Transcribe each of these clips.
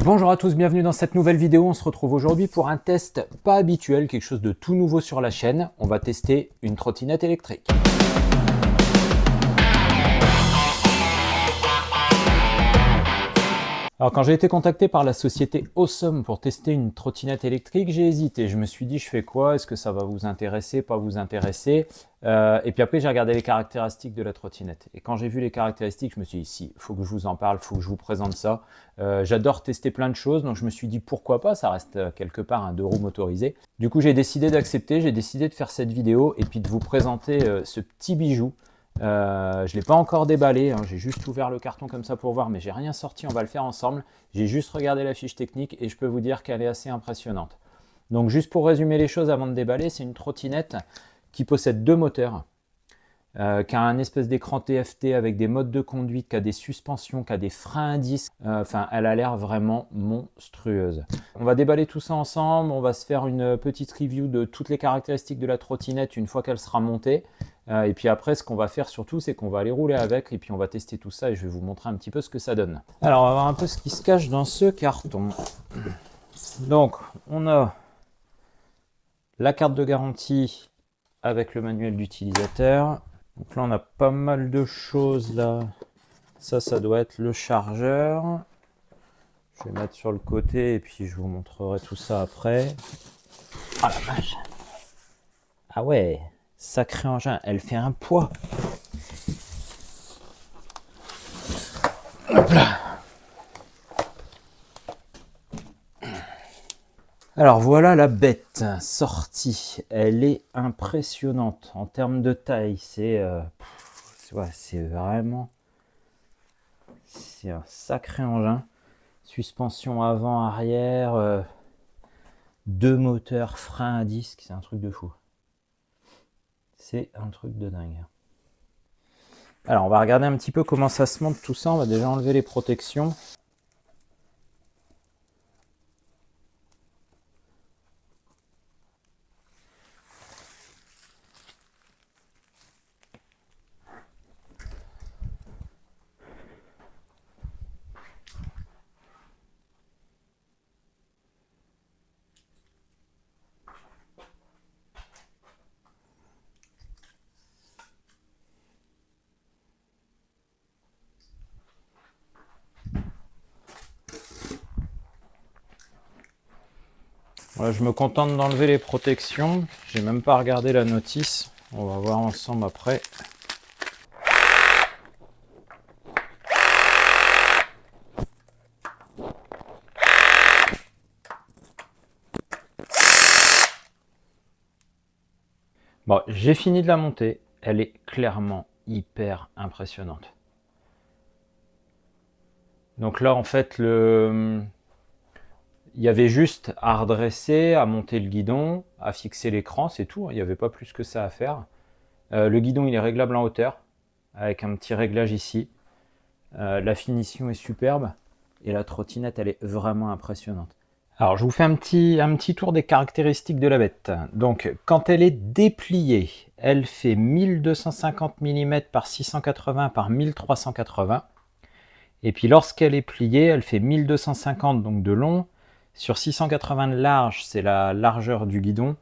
Bonjour à tous, bienvenue dans cette nouvelle vidéo. On se retrouve aujourd'hui pour un test pas habituel, quelque chose de tout nouveau sur la chaîne. On va tester une trottinette électrique. Alors quand j'ai été contacté par la société Awesome pour tester une trottinette électrique, j'ai hésité. Je me suis dit, je fais quoi? Est-ce que ça va vous intéresser, pas vous intéresser? Et puis après, j'ai regardé les caractéristiques de la trottinette. Et quand j'ai vu les caractéristiques, je me suis dit, si, il faut que je vous en parle, il faut que je vous présente ça. J'adore tester plein de choses, donc je me suis dit, pourquoi pas? Ça reste quelque part un 2 roues motorisé. Du coup, j'ai décidé d'accepter, j'ai décidé de faire cette vidéo et puis de vous présenter ce petit bijou. Je ne l'ai pas encore déballé, hein, j'ai juste ouvert le carton comme ça pour voir, mais j'ai rien sorti, on va le faire ensemble. J'ai juste regardé la fiche technique et je peux vous dire qu'elle est assez impressionnante. Donc juste pour résumer les choses avant de déballer, c'est une trottinette qui possède 2 moteurs, qui a un espèce d'écran TFT avec des modes de conduite, qui a des suspensions, qui a des freins à disque. Enfin, elle a l'air vraiment monstrueuse. On va déballer tout ça ensemble, on va se faire une petite review de toutes les caractéristiques de la trottinette une fois qu'elle sera montée. Et puis après, ce qu'on va faire surtout, c'est qu'on va aller rouler avec et puis on va tester tout ça et je vais vous montrer un petit peu ce que ça donne. Alors, on va voir un peu ce qui se cache dans ce carton. Donc, on a la carte de garantie avec le manuel d'utilisateur. Donc là, on a pas mal de choses là. Ça doit être le chargeur. Je vais mettre sur le côté et puis je vous montrerai tout ça après. Ah la vache! Ah ouais! Sacré engin, elle fait un poids. Hop là. Alors voilà la bête sortie. Elle est impressionnante en termes de taille. C'est vraiment un sacré engin. Suspension avant, arrière, 2 moteurs, frein à disque, c'est un truc de fou. C'est un truc de dingue. Alors, on va regarder un petit peu comment ça se monte tout ça. On va déjà enlever les protections. Voilà, je me contente d'enlever les protections. J'ai même pas regardé la notice. On va voir ensemble après. Bon, j'ai fini de la monter. Elle est clairement hyper impressionnante. Donc là, en fait, il y avait juste à redresser, à monter le guidon, à fixer l'écran, c'est tout. Il n'y avait pas plus que ça à faire. Le guidon, il est réglable en hauteur, avec un petit réglage ici. La finition est superbe. Et la trottinette, elle est vraiment impressionnante. Alors, je vous fais un petit tour des caractéristiques de la bête. Donc, quand elle est dépliée, elle fait 1250 mm par 680 par 1380. Et puis, lorsqu'elle est pliée, elle fait 1250 donc de long. Sur 680 de large, c'est la largeur du guidon,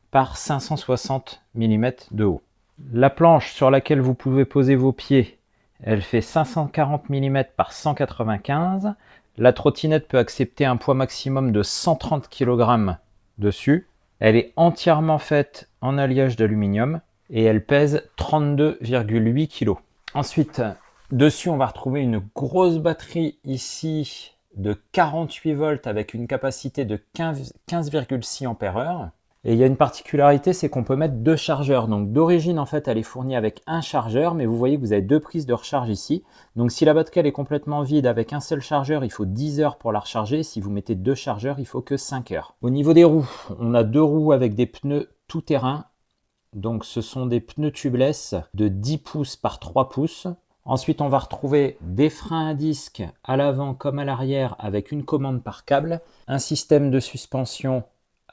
par 560 mm de haut. La planche sur laquelle vous pouvez poser vos pieds, elle fait 540 mm par 195. La trottinette peut accepter un poids maximum de 130 kg dessus. Elle est entièrement faite en alliage d'aluminium et elle pèse 32,8 kg. Ensuite, dessus, on va retrouver une grosse batterie ici de 48 volts avec une capacité de 15,6 Ah. Et il y a une particularité, c'est qu'on peut mettre 2 chargeurs. Donc d'origine, en fait, elle est fournie avec un chargeur, mais vous voyez que vous avez 2 prises de recharge ici. Donc si la batterie elle est complètement vide avec un seul chargeur, il faut 10 heures pour la recharger. Si vous mettez 2 chargeurs, il faut que 5 heures. Au niveau des roues, on a 2 roues avec des pneus tout-terrain. Donc ce sont des pneus tubeless de 10 pouces par 3 pouces. Ensuite, on va retrouver des freins à disque à l'avant comme à l'arrière avec une commande par câble, un système de suspension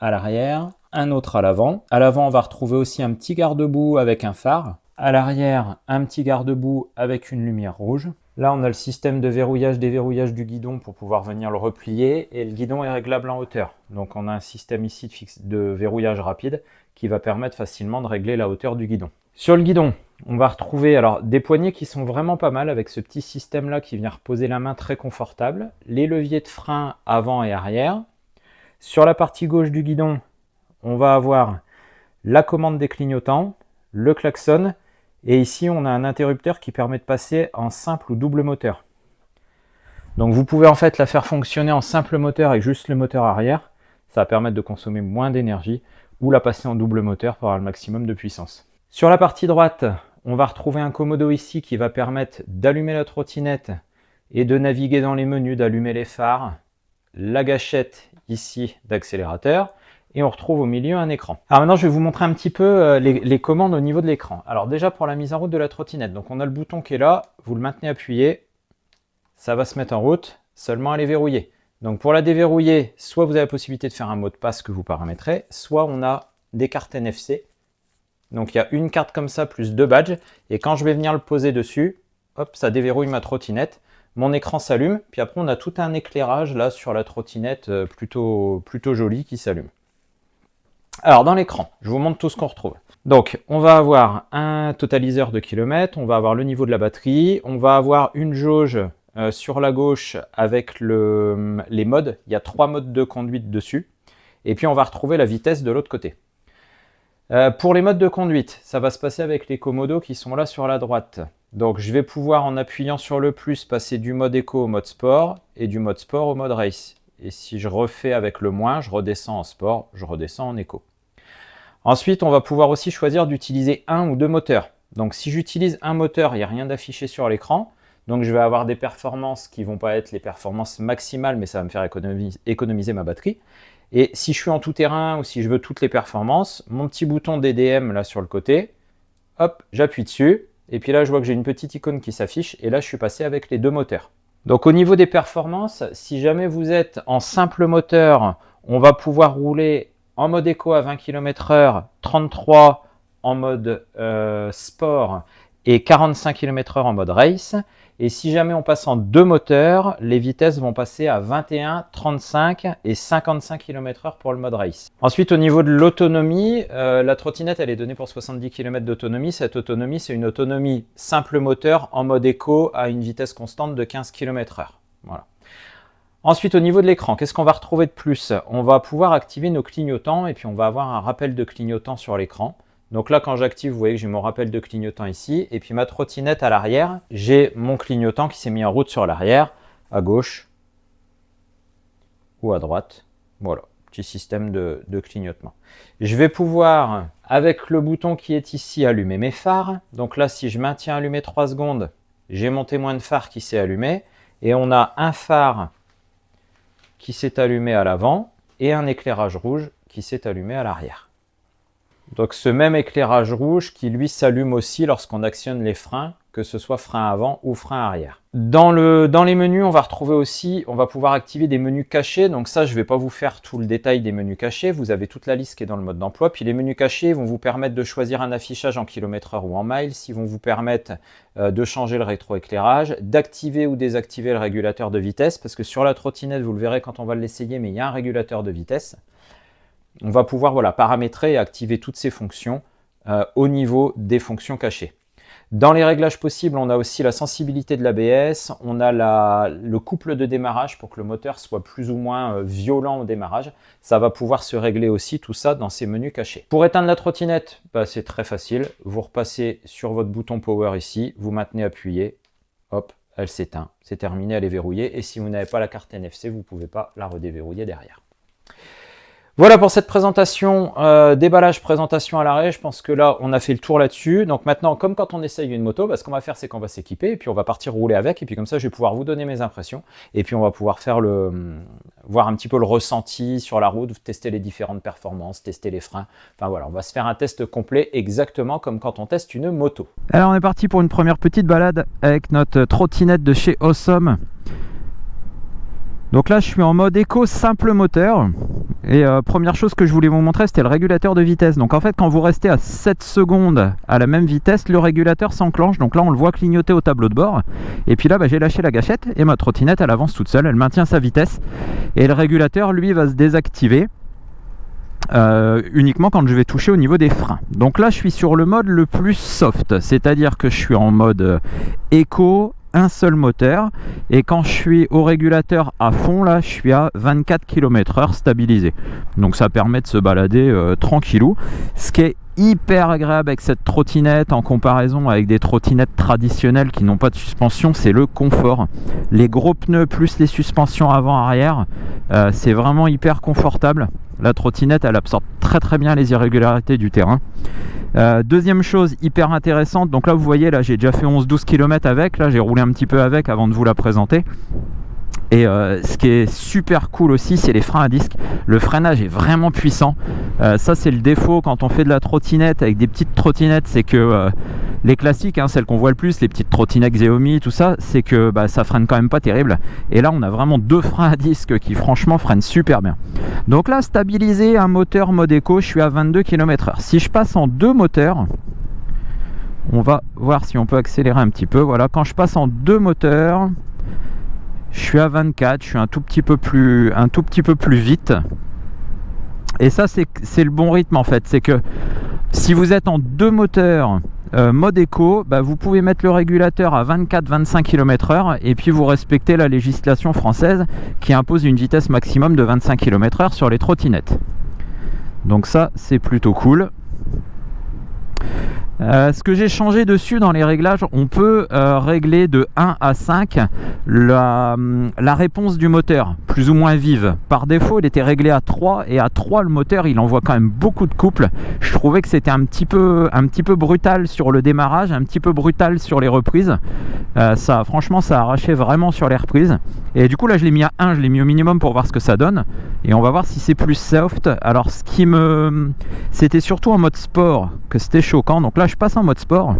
à l'arrière, un autre à l'avant. À l'avant, on va retrouver aussi un petit garde-boue avec un phare. À l'arrière, un petit garde-boue avec une lumière rouge. Là, on a le système de verrouillage, déverrouillage du guidon pour pouvoir venir le replier et le guidon est réglable en hauteur. Donc on a un système ici de verrouillage rapide qui va permettre facilement de régler la hauteur du guidon. Sur le guidon, on va retrouver alors des poignées qui sont vraiment pas mal avec ce petit système là qui vient reposer la main très confortable. Les leviers de frein avant et arrière. Sur la partie gauche du guidon, on va avoir la commande des clignotants, le klaxon. Et ici, on a un interrupteur qui permet de passer en simple ou double moteur. Donc vous pouvez en fait la faire fonctionner en simple moteur avec juste le moteur arrière. Ça va permettre de consommer moins d'énergie ou la passer en double moteur pour avoir le maximum de puissance. Sur la partie droite, on va retrouver un commodo ici qui va permettre d'allumer la trottinette et de naviguer dans les menus, d'allumer les phares, la gâchette ici d'accélérateur. Et on retrouve au milieu un écran. Alors maintenant, je vais vous montrer un petit peu les commandes au niveau de l'écran. Alors déjà, pour la mise en route de la trottinette, donc on a le bouton qui est là, vous le maintenez appuyé, ça va se mettre en route, seulement elle est verrouillée. Donc pour la déverrouiller, soit vous avez la possibilité de faire un mot de passe que vous paramétrez, soit on a des cartes NFC. Donc il y a une carte comme ça, plus 2 badges, et quand je vais venir le poser dessus, hop, ça déverrouille ma trottinette. Mon écran s'allume, puis après on a tout un éclairage là sur la trottinette plutôt joli qui s'allume. Alors dans l'écran, je vous montre tout ce qu'on retrouve. Donc on va avoir un totaliseur de kilomètres, on va avoir le niveau de la batterie, on va avoir une jauge sur la gauche avec les modes. Il y a 3 modes de conduite dessus. Et puis on va retrouver la vitesse de l'autre côté. Pour les modes de conduite, ça va se passer avec les commodos qui sont là sur la droite. Donc je vais pouvoir en appuyant sur le plus passer du mode éco au mode sport et du mode sport au mode race. Et si je refais avec le moins, je redescends en sport, je redescends en éco. Ensuite, on va pouvoir aussi choisir d'utiliser un ou 2 moteurs. Donc si j'utilise un moteur, il n'y a rien d'affiché sur l'écran. Donc je vais avoir des performances qui ne vont pas être les performances maximales, mais ça va me faire économiser ma batterie. Et si je suis en tout terrain ou si je veux toutes les performances, mon petit bouton DDM là sur le côté, hop, j'appuie dessus. Et puis là, je vois que j'ai une petite icône qui s'affiche. Et là, je suis passé avec les 2 moteurs. Donc au niveau des performances, si jamais vous êtes en simple moteur, on va pouvoir rouler en mode éco à 20 km/h, 33 en mode sport et 45 km/h en mode race. Et si jamais on passe en 2 moteurs, les vitesses vont passer à 21, 35 et 55 km/h pour le mode race. Ensuite, au niveau de l'autonomie, la trottinette, elle est donnée pour 70 km d'autonomie. Cette autonomie, c'est une autonomie simple moteur en mode éco à une vitesse constante de 15 km/h. Voilà. Ensuite, au niveau de l'écran, qu'est-ce qu'on va retrouver de plus? On va pouvoir activer nos clignotants et puis on va avoir un rappel de clignotant sur l'écran. Donc là, quand j'active, vous voyez que j'ai mon rappel de clignotant ici. Et puis ma trottinette à l'arrière, j'ai mon clignotant qui s'est mis en route sur l'arrière, à gauche ou à droite. Voilà, petit système de clignotement. Je vais pouvoir, avec le bouton qui est ici, allumer mes phares. Donc là, si je maintiens allumé 3 secondes, j'ai mon témoin de phare qui s'est allumé. Et on a un phare qui s'est allumé à l'avant et un éclairage rouge qui s'est allumé à l'arrière. Donc ce même éclairage rouge qui lui s'allume aussi lorsqu'on actionne les freins, que ce soit frein avant ou frein arrière. Dans les menus, on va retrouver aussi, on va pouvoir activer des menus cachés. Donc ça, je ne vais pas vous faire tout le détail des menus cachés. Vous avez toute la liste qui est dans le mode d'emploi. Puis les menus cachés vont vous permettre de choisir un affichage en km/h ou en miles. Ils vont vous permettre de changer le rétroéclairage, d'activer ou désactiver le régulateur de vitesse. Parce que sur la trottinette, vous le verrez quand on va l'essayer, mais il y a un régulateur de vitesse. On va pouvoir paramétrer et activer toutes ces fonctions au niveau des fonctions cachées. Dans les réglages possibles, on a aussi la sensibilité de l'ABS, on a le couple de démarrage pour que le moteur soit plus ou moins violent au démarrage. Ça va pouvoir se régler aussi tout ça dans ces menus cachés. Pour éteindre la trottinette, c'est très facile. Vous repassez sur votre bouton Power ici, vous maintenez appuyé, hop, elle s'éteint. C'est terminé, elle est verrouillée. Et si vous n'avez pas la carte NFC, vous ne pouvez pas la redéverrouiller derrière. Voilà pour cette présentation, déballage, présentation à l'arrêt. Je pense que là, on a fait le tour là-dessus. Donc maintenant, comme quand on essaye une moto, ce qu'on va faire, c'est qu'on va s'équiper et puis on va partir rouler avec. Et puis comme ça, je vais pouvoir vous donner mes impressions. Et puis on va pouvoir faire voir un petit peu le ressenti sur la route, tester les différentes performances, tester les freins. Enfin voilà, on va se faire un test complet exactement comme quand on teste une moto. Alors on est parti pour une première petite balade avec notre trottinette de chez Awesome. Donc là, je suis en mode éco simple moteur. Et première chose que je voulais vous montrer, c'était le régulateur de vitesse. Donc en fait, quand vous restez à 7 secondes à la même vitesse, le régulateur s'enclenche. Donc là, on le voit clignoter au tableau de bord. Et puis là, j'ai lâché la gâchette et ma trottinette, elle avance toute seule. Elle maintient sa vitesse. Et le régulateur, lui, va se désactiver uniquement quand je vais toucher au niveau des freins. Donc là, je suis sur le mode le plus soft. C'est-à-dire que je suis en mode éco, un seul moteur, et quand je suis au régulateur à fond, là je suis à 24 km/h stabilisé, donc ça permet de se balader tranquillou. Ce qui est hyper agréable avec cette trottinette en comparaison avec des trottinettes traditionnelles qui n'ont pas de suspension, c'est le confort. Les gros pneus plus les suspensions avant-arrière, c'est vraiment hyper confortable. La trottinette, elle absorbe très bien les irrégularités du terrain. Deuxième chose hyper intéressante, donc là vous voyez, là j'ai déjà fait 11-12 km avec, là j'ai roulé un petit peu avec avant de vous la présenter. Et ce qui est super cool aussi, c'est les freins à disque. Le freinage est vraiment puissant. Ça c'est le défaut quand on fait de la trottinette avec des petites trottinettes, c'est que les classiques, celles qu'on voit le plus, les petites trottinettes Xiaomi, tout ça, c'est que ça freine quand même pas terrible. Et là on a vraiment deux freins à disque qui franchement freinent super bien. Donc là, stabilisé, un moteur mode éco, je suis à 22 km/h. Si je passe en deux moteurs, on va voir si on peut accélérer un petit peu. Voilà, quand je passe en deux moteurs, je suis à 24, je suis un tout petit peu plus vite. Et ça, c'est le bon rythme en fait. C'est que si vous êtes en deux moteurs mode éco, vous pouvez mettre le régulateur à 24-25 km/h et puis vous respectez la législation française qui impose une vitesse maximum de 25 km/h sur les trottinettes. Donc ça, c'est plutôt cool. Ce que j'ai changé dessus dans les réglages, on peut régler de 1 à 5 la réponse du moteur, plus ou moins vive. Par défaut, il était réglé à 3 et à 3, le moteur, il envoie quand même beaucoup de couple. Je trouvais que c'était un petit peu brutal sur le démarrage, un petit peu brutal sur les reprises. Franchement, ça arrachait vraiment sur les reprises. Et du coup, là, je l'ai mis à 1, je l'ai mis au minimum pour voir ce que ça donne. Et on va voir si c'est plus soft. Alors, c'était surtout en mode sport que c'était choquant. Donc là, je passe en mode sport.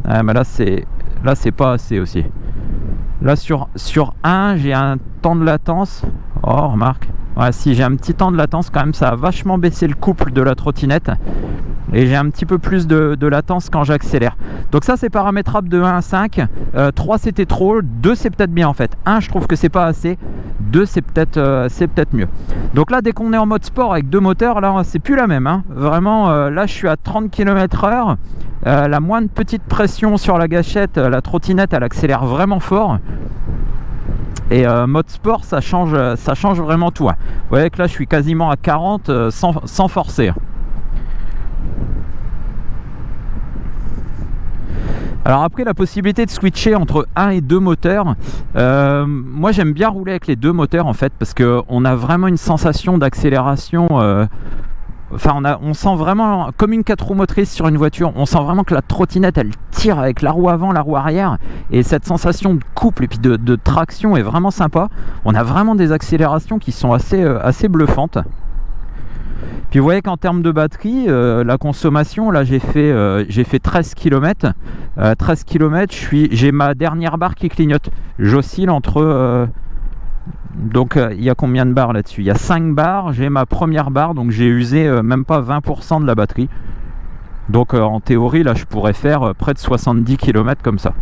Mais là c'est pas assez aussi. Là sur 1, j'ai un temps de latence. Oh, remarque. Ouais, si j'ai un petit temps de latence quand même, ça a vachement baissé le couple de la trottinette. Et j'ai un petit peu plus de latence quand j'accélère. Donc ça, c'est paramétrable de 1 à 5. 3 c'était trop, 2 c'est peut-être bien en fait. 1, je trouve que c'est pas assez. 2 c'est peut-être mieux. Donc là, dès qu'on est en mode sport avec deux moteurs, là c'est plus la même. Vraiment, là je suis à 30 km/h. La moindre petite pression sur la gâchette, la trottinette elle accélère vraiment fort. Et mode sport, ça change vraiment tout. Vous voyez que là je suis quasiment à 40 sans forcer. Alors après, la possibilité de switcher entre 1 et 2 moteurs, moi j'aime bien rouler avec les deux moteurs en fait, parce qu'on a vraiment une sensation d'accélération. On sent vraiment comme une 4 roues motrices sur une voiture. On sent vraiment que la trottinette elle tire avec la roue avant, la roue arrière, et cette sensation de couple et puis de traction est vraiment sympa. On a vraiment des accélérations qui sont assez bluffantes. Puis vous voyez qu'en termes de batterie, la consommation, là j'ai fait 13 km. 13 km, j'ai ma dernière barre qui clignote. J'oscille entre... donc il y a combien de barres là-dessus? Il y a 5 barres, j'ai ma première barre, donc j'ai usé même pas 20% de la batterie. Donc en théorie, là je pourrais faire près de 70 km comme ça.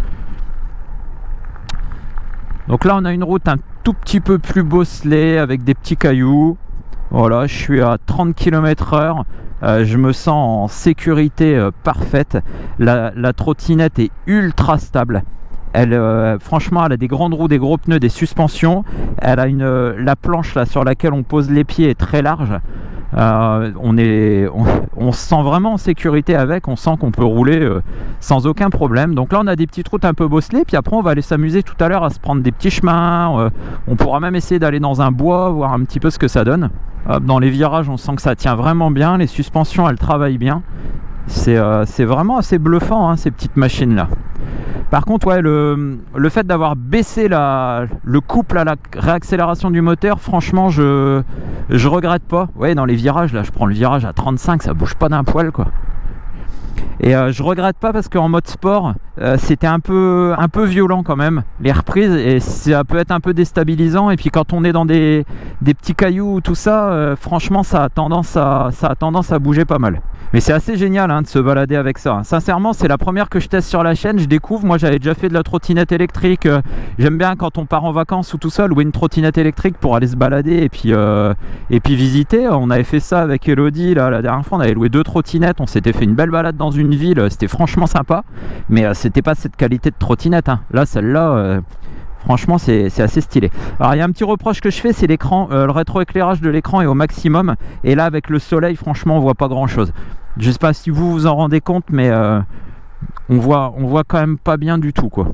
Donc là on a une route un tout petit peu plus bosselée avec des petits cailloux. Voilà, je suis à 30 km/h, je me sens en sécurité parfaite. La trottinette est ultra stable. Franchement, elle a des grandes roues, des gros pneus, des suspensions. Elle a la planche là sur laquelle on pose les pieds est très large. On se sent vraiment en sécurité avec, on sent qu'on peut rouler sans aucun problème. Donc là on a des petites routes un peu bosselées, puis après on va aller s'amuser tout à l'heure à se prendre des petits chemins. On pourra même essayer d'aller dans un bois, voir un petit peu ce que ça donne. Dans les virages on sent que ça tient vraiment bien, les suspensions elles travaillent bien. C'est vraiment assez bluffant ces petites machines là. Par contre, ouais, le fait d'avoir baissé le couple à la réaccélération du moteur, franchement, je regrette pas. Ouais, dans les virages, là, je prends le virage à 35, ça bouge pas d'un poil, quoi. Et je regrette pas parce qu'en mode sport, c'était un peu violent quand même, les reprises, et ça peut être un peu déstabilisant. Et puis quand on est dans des petits cailloux, tout ça, franchement, ça a tendance à bouger pas mal. Mais c'est assez génial de se balader avec ça. Sincèrement, c'est la première que je teste sur la chaîne. Je découvre, moi j'avais déjà fait de la trottinette électrique. J'aime bien quand on part en vacances ou tout ça, louer une trottinette électrique pour aller se balader et puis visiter. On avait fait ça avec Elodie là, la dernière fois. On avait loué 2 trottinettes. On s'était fait une belle balade dans une ville. C'était franchement sympa. Mais c'était pas cette qualité de trottinette. Là, celle-là... franchement, c'est assez stylé. Alors, il y a un petit reproche que je fais, c'est l'écran. Le rétroéclairage de l'écran est au maximum. Et là, avec le soleil, franchement, on voit pas grand-chose. Je sais pas si vous vous en rendez compte, mais on voit quand même pas bien du tout, quoi.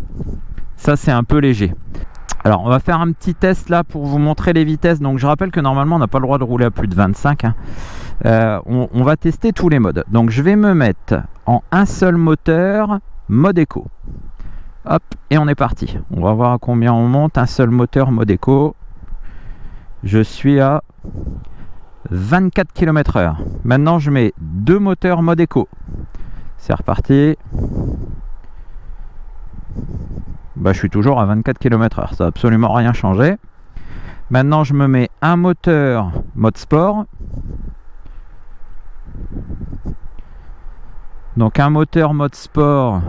Ça, c'est un peu léger. Alors, on va faire un petit test là pour vous montrer les vitesses. Donc, je rappelle que normalement, on n'a pas le droit de rouler à plus de 25. On va tester tous les modes. Donc, je vais me mettre en un seul moteur, mode éco. Hop, et on est parti. On va voir à combien on monte. Un seul moteur, mode éco. Je suis à 24 km/h. Maintenant, je mets 2 moteurs mode éco. C'est reparti. Je suis toujours à 24 km/h. Ça n'a absolument rien changé. Maintenant, je me mets un moteur mode sport. Donc, un moteur mode sport.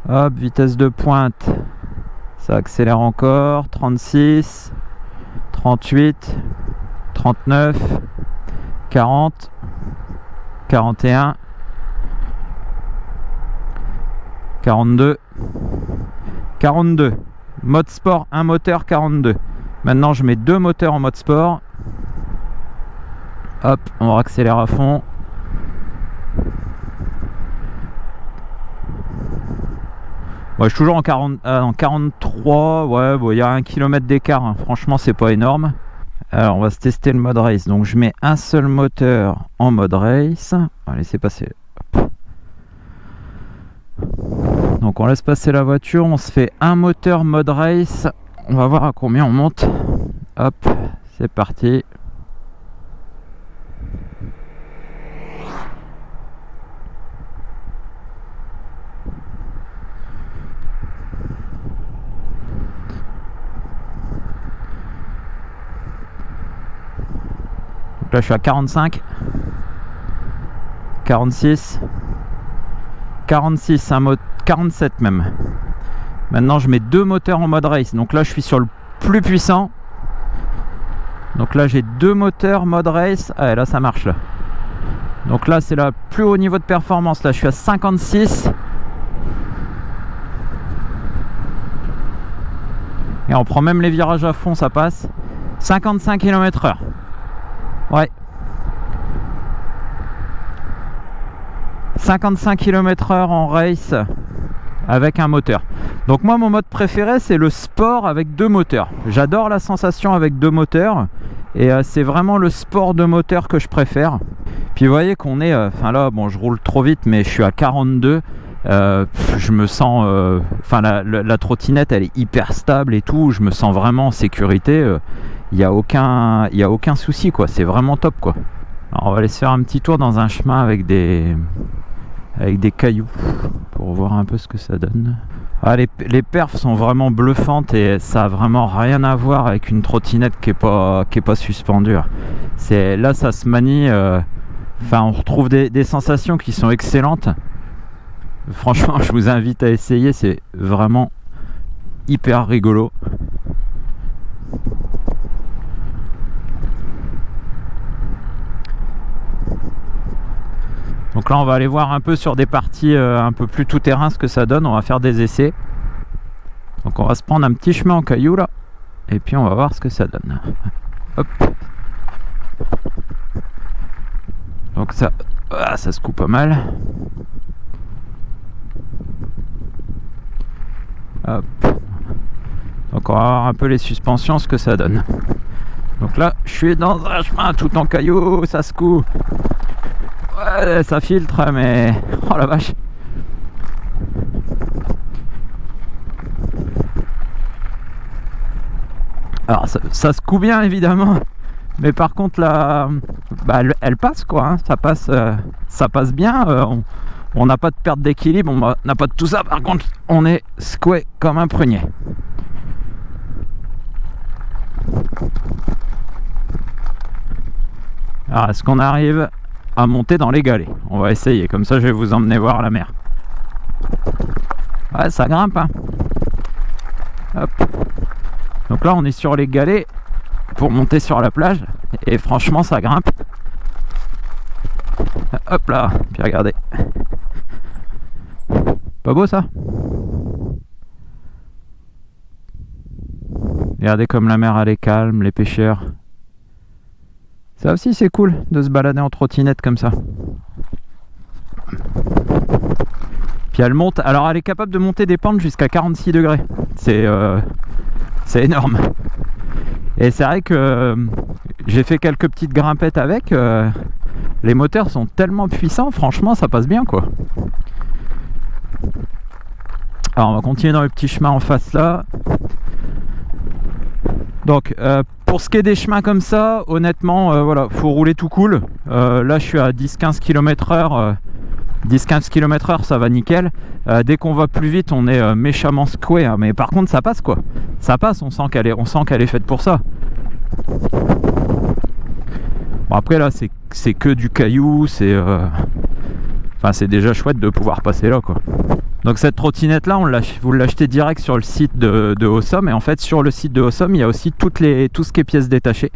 Hop, vitesse de pointe. Ça accélère encore. 36, 38, 39, 40, 41, 42, 42. Mode sport, un moteur, 42. Maintenant, je mets 2 moteurs en mode sport. Hop, on accélère à fond. Je suis toujours en 43. Ouais, il y a 1 km d'écart. Franchement, c'est pas énorme. Alors, on va se tester le mode race. Donc, je mets un seul moteur en mode race. On va laisser passer. Hop. Donc, on laisse passer la voiture. On se fait un moteur mode race. On va voir à combien on monte. Hop, c'est parti. Là, je suis à 45, 46, 46, 47 même. Maintenant, je mets 2 moteurs en mode race. Donc là, je suis sur le plus puissant. Donc là, j'ai 2 moteurs mode race. Ah, là, ça marche là. Donc là, c'est le plus haut niveau de performance. Là, je suis à 56. Et on prend même les virages à fond, ça passe. 55 km/h. Ouais. 55 km/h en race avec un moteur. Donc moi, mon mode préféré, c'est le sport avec 2 moteurs. J'adore la sensation avec 2 moteurs. Et c'est vraiment le sport de moteur que je préfère. Puis vous voyez qu'on est... là, bon, je roule trop vite, mais je suis à 42. Je me sens... la trottinette, elle est hyper stable et tout. Je me sens vraiment en sécurité. Il n'y a aucun souci, quoi. C'est vraiment top, quoi. Alors, on va aller se faire un petit tour dans un chemin avec des cailloux pour voir un peu ce que ça donne. Ah, les perfs sont vraiment bluffantes et ça a vraiment rien à voir avec une trottinette qui est pas suspendue. Là, ça se manie. On retrouve des sensations qui sont excellentes. Franchement, je vous invite à essayer. C'est vraiment hyper rigolo. Donc là, on va aller voir un peu sur des parties un peu plus tout-terrain ce que ça donne. On va faire des essais. Donc on va se prendre un petit chemin en cailloux là. Et puis on va voir ce que ça donne. Hop. Donc ça se coupe pas mal. Hop. Donc on va voir un peu les suspensions, ce que ça donne. Donc là, je suis dans un chemin tout en cailloux, ça se coupe. Ouais, ça filtre, mais... Oh la vache. Alors, ça se coud bien, évidemment. Mais par contre, là... elle passe, quoi. Ça passe bien. On n'a pas de perte d'équilibre, on n'a pas de tout ça. Par contre, on est secoué comme un prunier. Alors, est-ce qu'on arrive à monter dans les galets? On va essayer, comme ça je vais vous emmener voir la mer. Ouais, ça grimpe, hein. Hop. Donc là, on est sur les galets pour monter sur la plage. Et franchement, ça grimpe. Hop là, puis regardez. Pas beau ça? Regardez comme la mer elle est calme, les pêcheurs. Ça aussi c'est cool de se balader en trottinette comme ça. Puis elle monte, alors elle est capable de monter des pentes jusqu'à 46 degrés. C'est énorme. Et c'est vrai que j'ai fait quelques petites grimpettes avec. Les moteurs sont tellement puissants, franchement ça passe bien quoi. Alors on va continuer dans le petit chemin en face là. Donc pour ce qui est des chemins comme ça, honnêtement voilà, faut rouler tout cool. Là je suis à 10-15 km/h. 10-15 km/h ça va nickel. Dès qu'on va plus vite on est méchamment secoué, hein. Mais par contre ça passe quoi. Ça passe, on sent qu'elle est faite pour ça. Bon après là c'est que du caillou, c'est déjà chouette de pouvoir passer là quoi. Donc cette trottinette là, vous l'achetez direct sur le site de Awesome. Et en fait sur le site de Awesome il y a aussi tout ce qui est pièces détachées.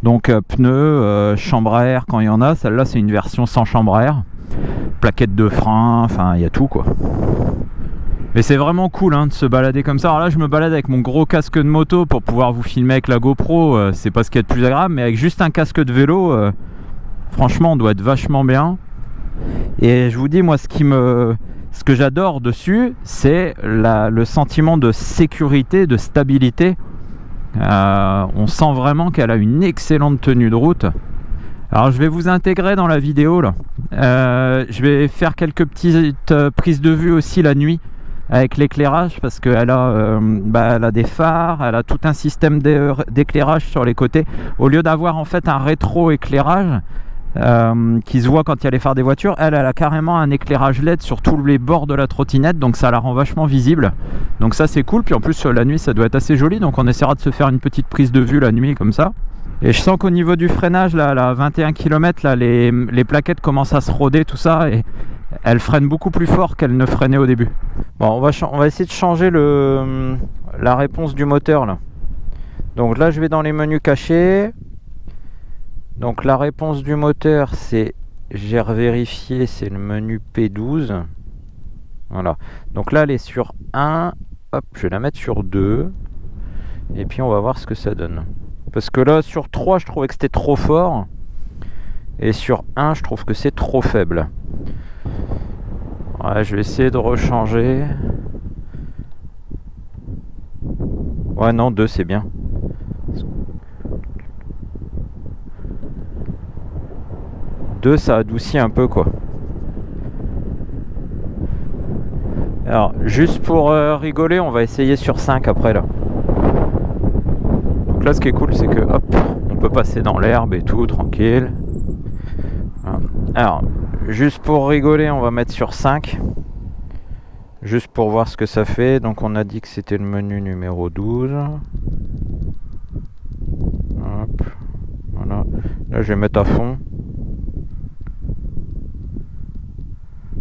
Donc pneus, chambre à air quand il y en a. Celle-là c'est une version sans chambre à air. Plaquettes de frein, enfin il y a tout quoi. Mais c'est vraiment cool hein, de se balader comme ça. Alors là je me balade avec mon gros casque de moto pour pouvoir vous filmer avec la GoPro. C'est pas ce qu'il y a de plus agréable. Mais avec juste un casque de vélo, franchement on doit être vachement bien. Et je vous dis moi ce que j'adore dessus, c'est le sentiment de sécurité, de stabilité. On sent vraiment qu'elle a une excellente tenue de route. Alors je vais vous intégrer dans la vidéo là. Je vais faire quelques petites prises de vue aussi la nuit avec l'éclairage parce qu'elle a des phares, elle a tout un système d'éclairage sur les côtés. Au lieu d'avoir en fait un rétro-éclairage qui se voit quand il y a les phares des voitures, elle a carrément un éclairage LED sur tous les bords de la trottinette, donc ça la rend vachement visible. Donc ça c'est cool, puis en plus la nuit ça doit être assez joli, donc on essaiera de se faire une petite prise de vue la nuit comme ça. Et je sens qu'au niveau du freinage là, à 21 km là, les plaquettes commencent à se roder tout ça, et elles freinent beaucoup plus fort qu'elles ne freinaient au début. Bon, on va essayer de changer la réponse du moteur là. Donc là je vais dans les menus cachés. Donc la réponse du moteur c'est, j'ai revérifié, c'est le menu P12. Voilà. Donc là elle est sur 1. Hop, je vais la mettre sur 2. Et puis on va voir ce que ça donne. Parce que là sur 3 je trouvais que c'était trop fort. Et sur 1 je trouve que c'est trop faible. Ouais, je vais essayer de rechanger. Ouais non, 2 c'est bien. Ça adoucit un peu quoi. Alors juste pour rigoler, on va essayer sur 5 après là. Donc là ce qui est cool c'est que hop, on peut passer dans l'herbe et tout tranquille. Voilà. Alors juste pour rigoler on va mettre sur 5. Juste pour voir ce que ça fait. Donc on a dit que c'était le menu numéro 12. Hop. Voilà. Là je vais mettre à fond.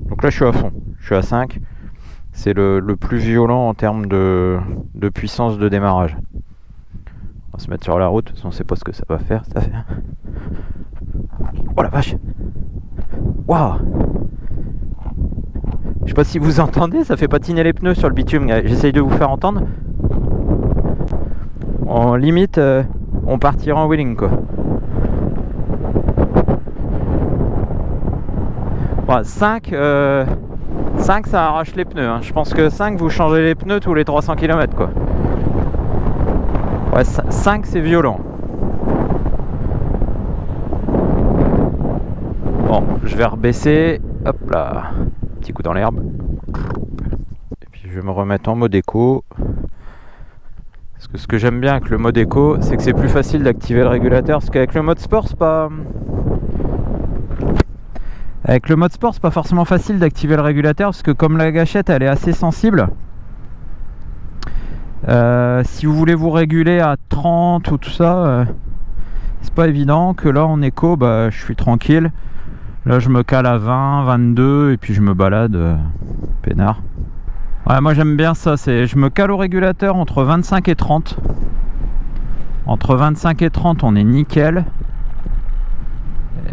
Donc là je suis à fond, je suis à 5. C'est le plus violent en termes de puissance de démarrage. On va se mettre sur la route, on ne sait pas ce que ça va faire. Ça fait... Oh la vache! Waouh! Je sais pas si vous entendez, ça fait patiner les pneus sur le bitume. J'essaye de vous faire entendre. En limite, on partira en wheeling quoi. 5, 5 ça arrache les pneus hein. Je pense que 5 vous changez les pneus tous les 300 km quoi. Ouais, 5 c'est violent. Bon je vais rebaisser. Hop là. Petit coup dans l'herbe. Et puis je vais me remettre en mode éco. Parce que ce que j'aime bien avec le mode éco, c'est que c'est plus facile d'activer le régulateur. Parce qu'avec le mode sport Avec le mode sport, c'est pas forcément facile d'activer le régulateur parce que comme la gâchette elle est assez sensible, si vous voulez vous réguler à 30 ou tout ça, c'est pas évident. Que là en éco, bah, je suis tranquille. Là je me cale à 20, 22 et puis je me balade peinard. Ouais, moi j'aime bien ça, je me cale au régulateur entre 25 et 30. Entre 25 et 30 on est nickel.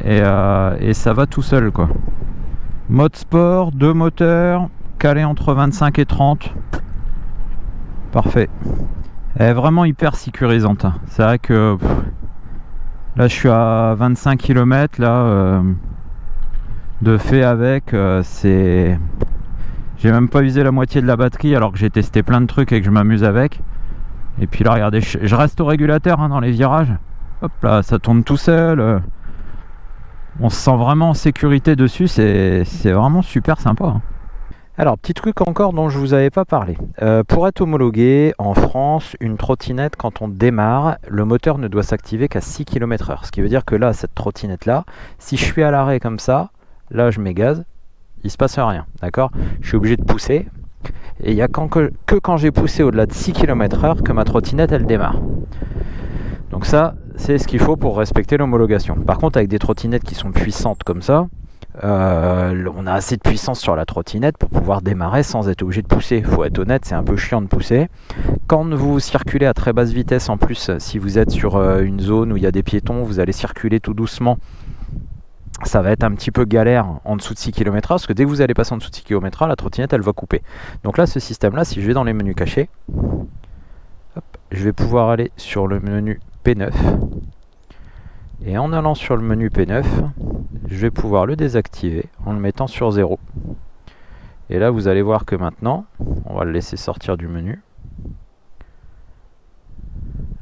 Et ça va tout seul quoi. Mode sport, 2 moteurs, calé entre 25 et 30. Parfait. Elle est vraiment hyper sécurisante. C'est vrai que là je suis à 25 km là de fait avec c'est. J'ai même pas usé la moitié de la batterie alors que j'ai testé plein de trucs et que je m'amuse avec. Et puis là regardez, je reste au régulateur hein, dans les virages. Hop là, ça tourne tout seul. On se sent vraiment en sécurité dessus, c'est vraiment super sympa. Hein. Alors, petit truc encore dont je vous avais pas parlé. Pour être homologué en France, une trottinette, quand on démarre, le moteur ne doit s'activer qu'à 6 km/h. Ce qui veut dire que là, cette trottinette-là, si je suis à l'arrêt comme ça, là je mets gaz, il se passe rien, d'accord? Je suis obligé de pousser. Et il n'y a que quand j'ai poussé au-delà de 6 km/h que ma trottinette, elle démarre. Donc ça, c'est ce qu'il faut pour respecter l'homologation. Par contre, avec des trottinettes qui sont puissantes comme ça, on a assez de puissance sur la trottinette pour pouvoir démarrer sans être obligé de pousser. Il faut être honnête, c'est un peu chiant de pousser. Quand vous circulez à très basse vitesse, en plus, si vous êtes sur une zone où il y a des piétons, vous allez circuler tout doucement. Ça va être un petit peu galère en dessous de 6 km/h, parce que dès que vous allez passer en dessous de 6 km/h, la trottinette, elle va couper. Donc là, ce système-là, si je vais dans les menus cachés, hop, je vais pouvoir aller sur le menu P9. Et en allant sur le menu P9, je vais pouvoir le désactiver en le mettant sur 0. Et là, vous allez voir que maintenant, on va le laisser sortir du menu.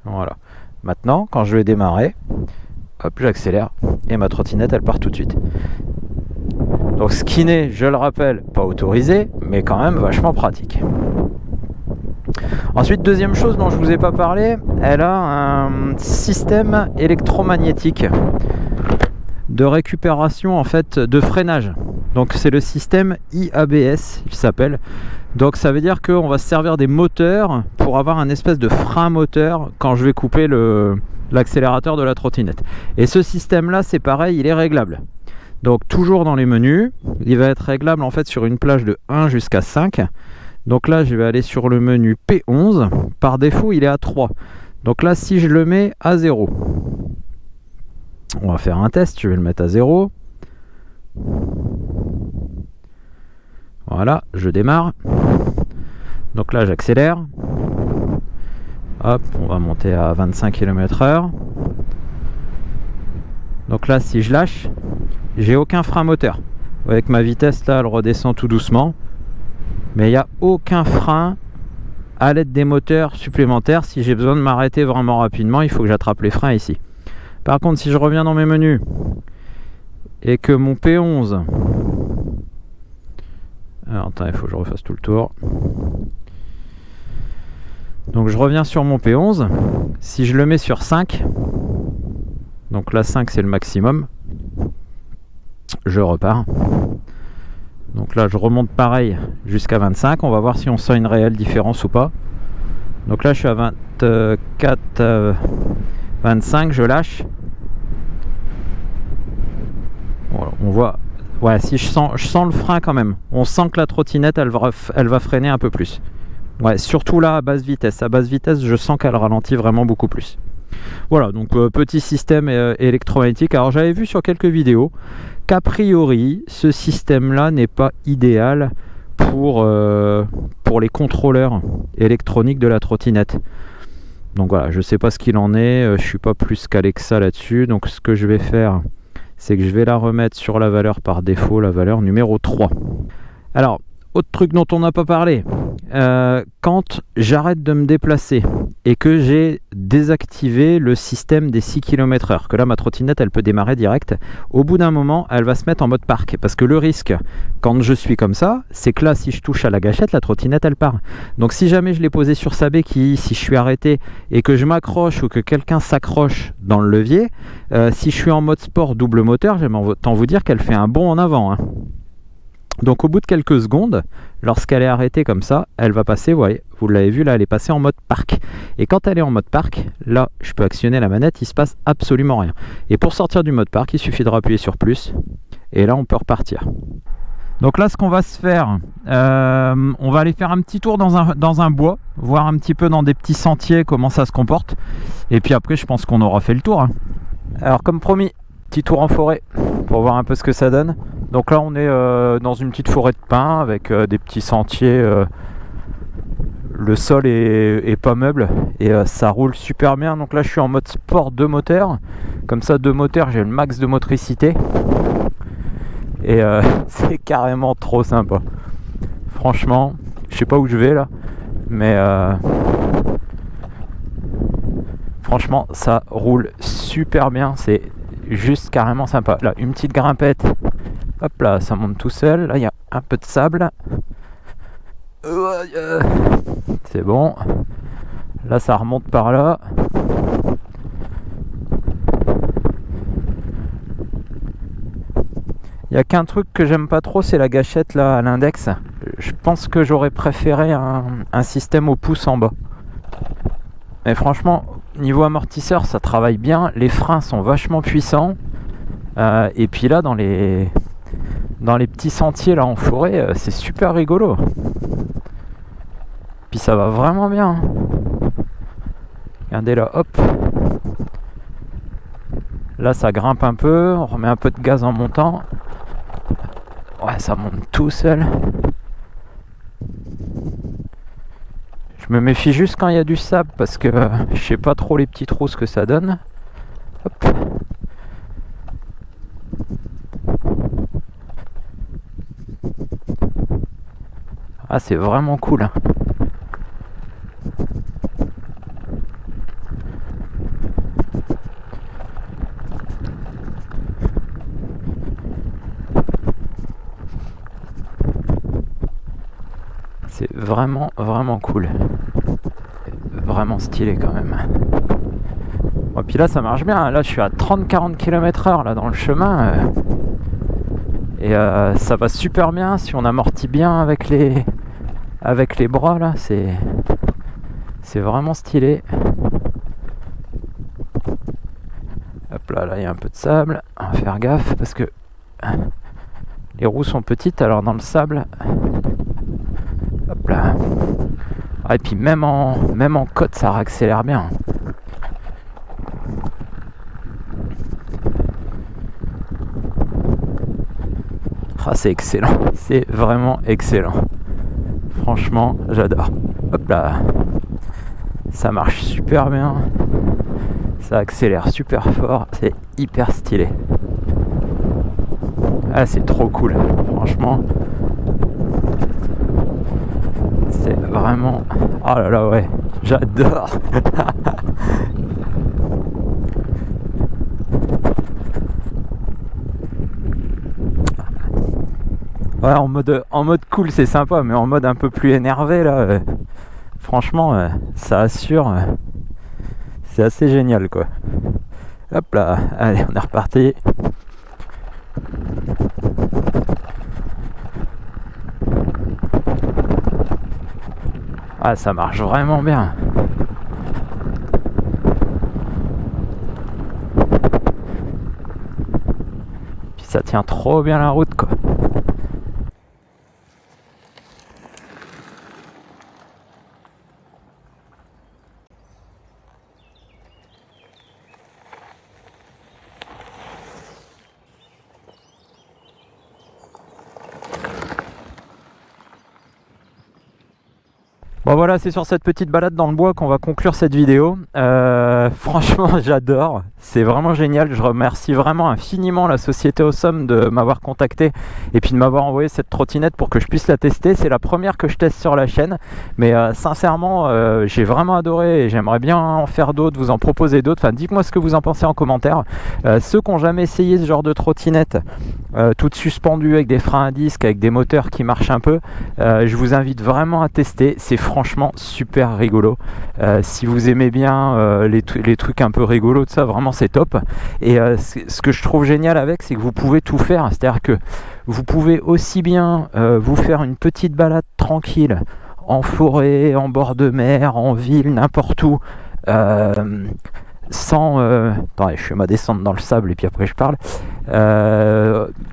Voilà. Maintenant, quand je vais démarrer, hop, j'accélère et ma trottinette, elle part tout de suite. Donc ce qui n'est, je le rappelle, pas autorisé, mais quand même vachement pratique. Ensuite, deuxième chose dont je ne vous ai pas parlé, elle a un système électromagnétique de récupération en fait de freinage. Donc c'est le système IABS, il s'appelle. Donc ça veut dire qu'on va se servir des moteurs pour avoir un espèce de frein moteur quand je vais couper l'accélérateur de la trottinette. Et ce système là, c'est pareil, il est réglable. Donc toujours dans les menus, il va être réglable en fait sur une plage de 1 jusqu'à 5. Donc là, je vais aller sur le menu P11. Par défaut, il est à 3. Donc là, si je le mets à 0, on va faire un test. Je vais le mettre à 0. Voilà, je démarre. Donc là, j'accélère. Hop, on va monter à 25 km/h. Donc là, si je lâche, j'ai aucun frein moteur. Avec ma vitesse, là, elle redescend tout doucement. Mais il n'y a aucun frein à l'aide des moteurs supplémentaires. Si j'ai besoin de m'arrêter vraiment rapidement, il faut que j'attrape les freins ici. Par contre, si je reviens dans mes menus et que mon P11... Alors, attends, il faut que je refasse tout le tour. Donc, je reviens sur mon P11. Si je le mets sur 5, donc là, 5, c'est le maximum. Je repars. Donc là, je remonte pareil jusqu'à 25. On va voir si on sent une réelle différence ou pas. Donc là, je suis à 24, 25. Je lâche. Voilà, on voit. Ouais, si je sens le frein quand même. On sent que la trottinette, elle va freiner un peu plus. Ouais, surtout là à basse vitesse. À basse vitesse, je sens qu'elle ralentit vraiment beaucoup plus. Voilà, donc petit système électromagnétique. Alors j'avais vu sur quelques vidéos qu'a priori, ce système-là n'est pas idéal pour les contrôleurs électroniques de la trottinette. Donc voilà, je ne sais pas ce qu'il en est, je ne suis pas plus calé que ça là-dessus. Donc ce que je vais faire, c'est que je vais la remettre sur la valeur par défaut, la valeur numéro 3. Alors, autre truc dont on n'a pas parlé. Quand j'arrête de me déplacer et que j'ai désactivé le système des 6 km/h, que là ma trottinette elle peut démarrer direct, au bout d'un moment elle va se mettre en mode parc, parce que le risque quand je suis comme ça, c'est que là si je touche à la gâchette, la trottinette elle part. Donc si jamais je l'ai posée sur sa béquille, si je suis arrêté et que je m'accroche ou que quelqu'un s'accroche dans le levier, si je suis en mode sport double moteur, j'aime autant vous dire qu'elle fait un bond en avant, hein. Donc au bout de quelques secondes, lorsqu'elle est arrêtée comme ça, elle va passer, vous l'avez vu là, elle est passée en mode parc. Et quand elle est en mode parc, là je peux actionner la manette, il se passe absolument rien. Et pour sortir du mode parc, il suffit de rappuyer sur plus, et là on peut repartir. Donc là ce qu'on va se faire, on va aller faire un petit tour dans un bois, voir un petit peu dans des petits sentiers comment ça se comporte. Et puis après je pense qu'on aura fait le tour, hein. Alors comme promis, petit tour en forêt, pour voir un peu ce que ça donne. Donc là on est dans une petite forêt de pins avec des petits sentiers. Le sol est pas meuble et ça roule super bien. Donc là je suis en mode sport 2 moteurs. Comme ça 2 moteurs, j'ai le max de motricité. Et c'est carrément trop sympa. Franchement, je sais pas où je vais là. Mais franchement ça roule super bien. C'est juste carrément sympa. Là une petite grimpette. Hop là, ça monte tout seul. Là, il y a un peu de sable. C'est bon. Là, ça remonte par là. Il n'y a qu'un truc que j'aime pas trop, c'est la gâchette là à l'index. Je pense que j'aurais préféré un système au pouce en bas. Mais franchement, niveau amortisseur, ça travaille bien. Les freins sont vachement puissants. Et puis là, dans les petits sentiers là en forêt, c'est super rigolo. Puis ça va vraiment bien. Regardez là, hop. Là ça grimpe un peu, on remet un peu de gaz en montant. Ouais, ça monte tout seul. Je me méfie juste quand il y a du sable parce que je sais pas trop les petits trous ce que ça donne. Hop. Ah, c'est vraiment cool, hein. C'est vraiment cool. Vraiment stylé quand même. Et puis là ça marche bien. Là je suis à 30-40 km/h là dans le chemin. Et ça va super bien si on amortit bien avec les bras là, c'est vraiment stylé. Hop là, là il y a un peu de sable, on va faire gaffe parce que les roues sont petites, alors dans le sable, hop là. Ah, et puis même en côte ça accélère bien. Ah, c'est excellent, c'est vraiment excellent. Franchement, j'adore. Hop là, ça marche super bien. Ça accélère super fort, c'est hyper stylé. Ah, c'est trop cool, franchement. C'est vraiment... Oh là là, ouais, j'adore. Ouais, en mode cool c'est sympa, mais en mode un peu plus énervé là, franchement ça assure, c'est assez génial quoi. Hop là, allez on est reparti. Ah, ça marche vraiment bien. Puis ça tient trop bien la route quoi. Bon voilà, c'est sur cette petite balade dans le bois qu'on va conclure cette vidéo. Franchement, j'adore, c'est vraiment génial. Je remercie vraiment infiniment la société Awesome de m'avoir contacté et puis de m'avoir envoyé cette trottinette pour que je puisse la tester. C'est la première que je teste sur la chaîne, mais sincèrement, j'ai vraiment adoré et j'aimerais bien en faire d'autres, vous en proposer d'autres. Enfin, dites-moi ce que vous en pensez en commentaire. Ceux qui n'ont jamais essayé ce genre de trottinette, toute suspendue avec des freins à disque, avec des moteurs qui marchent un peu, je vous invite vraiment à tester. C'est franchement super rigolo. Si vous aimez bien les trucs un peu rigolos de ça, vraiment c'est top. Et ce que je trouve génial avec, c'est que vous pouvez tout faire. C'est-à-dire que vous pouvez aussi bien vous faire une petite balade tranquille en forêt, en bord de mer, en ville, n'importe où, sans... Attendez, je fais ma descente dans le sable et puis après je parle.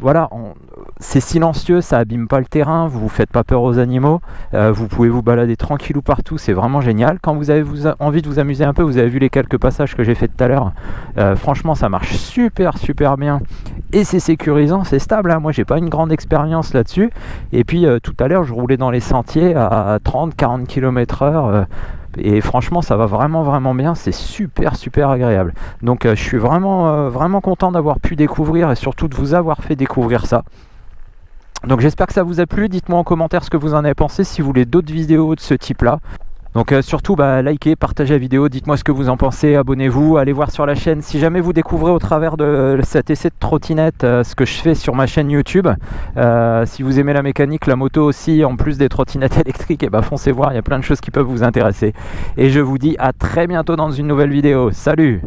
Voilà, c'est silencieux, ça abîme pas le terrain, vous faites pas peur aux animaux, vous pouvez vous balader tranquillou partout, c'est vraiment génial. Quand vous avez envie de vous amuser un peu, vous avez vu les quelques passages que j'ai fait tout à l'heure, franchement ça marche super bien et c'est sécurisant, c'est stable, hein. Moi j'ai pas une grande expérience là-dessus, et puis tout à l'heure je roulais dans les sentiers à 30-40 km/h, et franchement ça va vraiment bien, c'est super agréable. Donc je suis vraiment content d'avoir pu découvrir et surtout de vous avoir fait découvrir ça. Donc j'espère que ça vous a plu, dites-moi en commentaire ce que vous en avez pensé, si vous voulez d'autres vidéos de ce type là. Donc surtout likez, partagez la vidéo, dites-moi ce que vous en pensez, abonnez-vous, allez voir sur la chaîne si jamais vous découvrez au travers de cet essai de trottinette ce que je fais sur ma chaîne YouTube. Si vous aimez la mécanique, la moto aussi, en plus des trottinettes électriques, et foncez voir, il y a plein de choses qui peuvent vous intéresser. Et je vous dis à très bientôt dans une nouvelle vidéo. Salut!